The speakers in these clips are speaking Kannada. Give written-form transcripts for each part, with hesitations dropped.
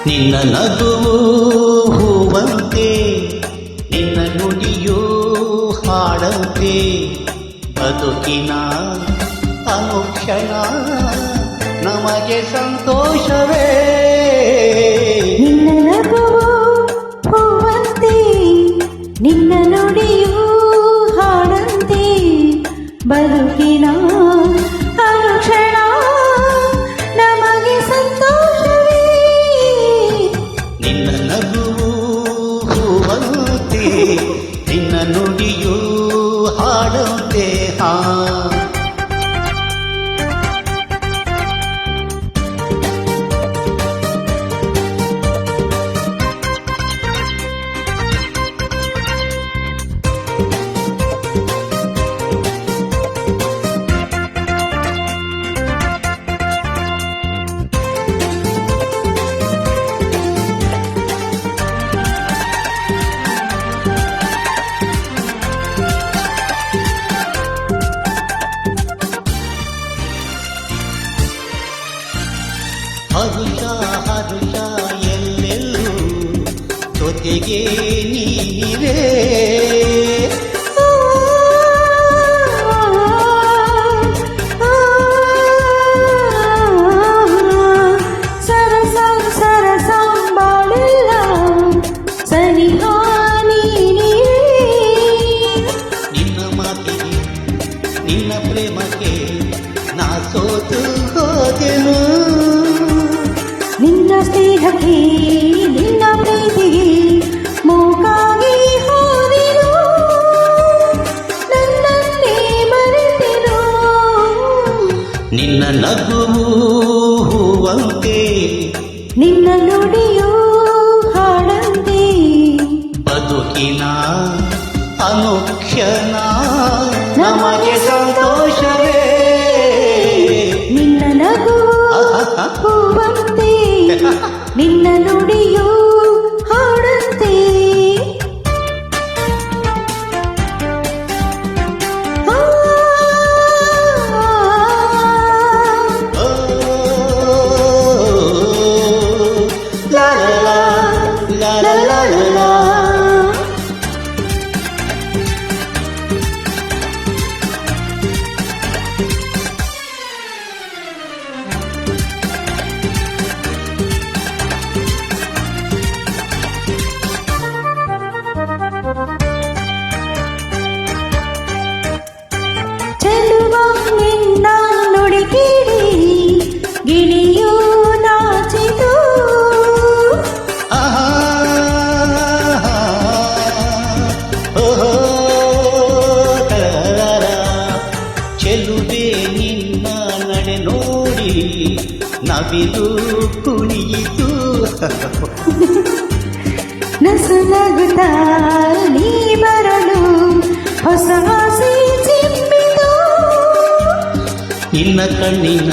ನಿನ್ನ ನಗುವು ಹೂವಂತೆ ನಿನ್ನ ನುಡಿಯೂ ಹಾಡಂತೆ ಬದುಕಿನ ಅನುಕ್ಷಣ ನಮಗೆ ಸಂತೋಷವೇ ನಿನ್ನ ನಗುವು ಹೂವಂತೆ ನಿನ್ನ ನುಡಿಯೂ ಹಾಡಂತೆ ಬದುಕಿನ ಅನುಕ್ಷಣ ನಮಗೆ ಸಂತೋಷವೇ ನಿನ್ನ ನಗುವು ಹೂವಂತೆ ನಿನ್ನ ನುಡಿಯೂ ಹಾಡಂತೆ ಹಾ ಹರುಷ ಹರುಷ ಎಲ್ಲೆಲ್ಲೂ ಜೊತೆಗೆ ನೀರೇ ಸರಸಾಂಬಾಳೆಲ್ಲ ಸನಿಹಾನಿ ನಿನ್ನ ಮಾತಿಗೆ ನಿನ್ನ ಪ್ರೇಮಕ್ಕೆ ನಾ ಸೋತು ಹೋದೆನು ನಿನ್ನ ಸ್ನೇಹಕ್ಕೆ ನಿನ್ನ ಪ್ರೀತಿಗೆ ಮೂಕಾಗಿ ಹೋದೆನು ನನ್ನನ್ನೇ ಮರೆತೆನು ನಿನ್ನ ನಗುವು ಹೂವಂತೆ ನಿನ್ನ ನುಡಿಯೂ ಹಾಡಂತೆ ಬದುಕಿನ ಅನುಕ್ಷಣ ನಮಗೆ ಸಂತೋಷವೇ ನಿನ್ನ ನಗುವು ಹೂವಂತೆ ನಿನ್ನ ನುಡಿಯೂ ಹಾಡಂತೆ ಲಾ ಲಾ ಲಾ ಲಾ ಲಾ ಲಾ. ಚೆಲುವ ನಿನ್ನ ನುಡಿ ಕೇಳಿ ಗಿಳಿಯೂ ನಾಚಿತು ಚೆಲುವೆ ನಿನ್ನ ನಡೆ ನೋಡಿ ನವಿಲು ಕುಣಿಯಿತು ನಸುನಗುತ್ತಾ ನೀ ಬರಲು ಹೊಸ ಆಸೆ ಚಿಮ್ಮಿತು ನಿನ್ನ ಕಣ್ಣಿನ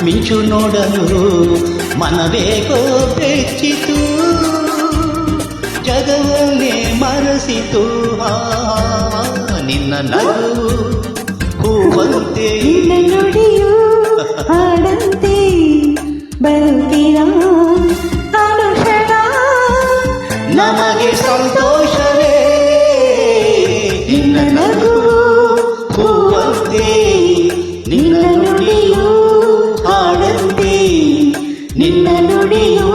ಮಿಂಚು ನೋಡಲು ಮನಬೇಕೋ ಬೆಚ್ಚಿತು ಜಗವನ್ನೇ ಮರೆಸಿತು ನಿನ್ನ ನಗು ಹೂವಂತೆ ನಿನ್ನ ನುಡಿಯೂ ಹಾಡಂತೆ ಬದುಕಿನ ಅನುಕ್ಷಣ ನಮಗೆ ಸಂತೋಷವೇ ನಿನ್ನ ನಗು ಹೂವಂತೆ ನಿನ್ನ ನುಡಿಯೂ ಹಾಡಂತೆ ನಿನ್ನ ನುಡಿಯೂ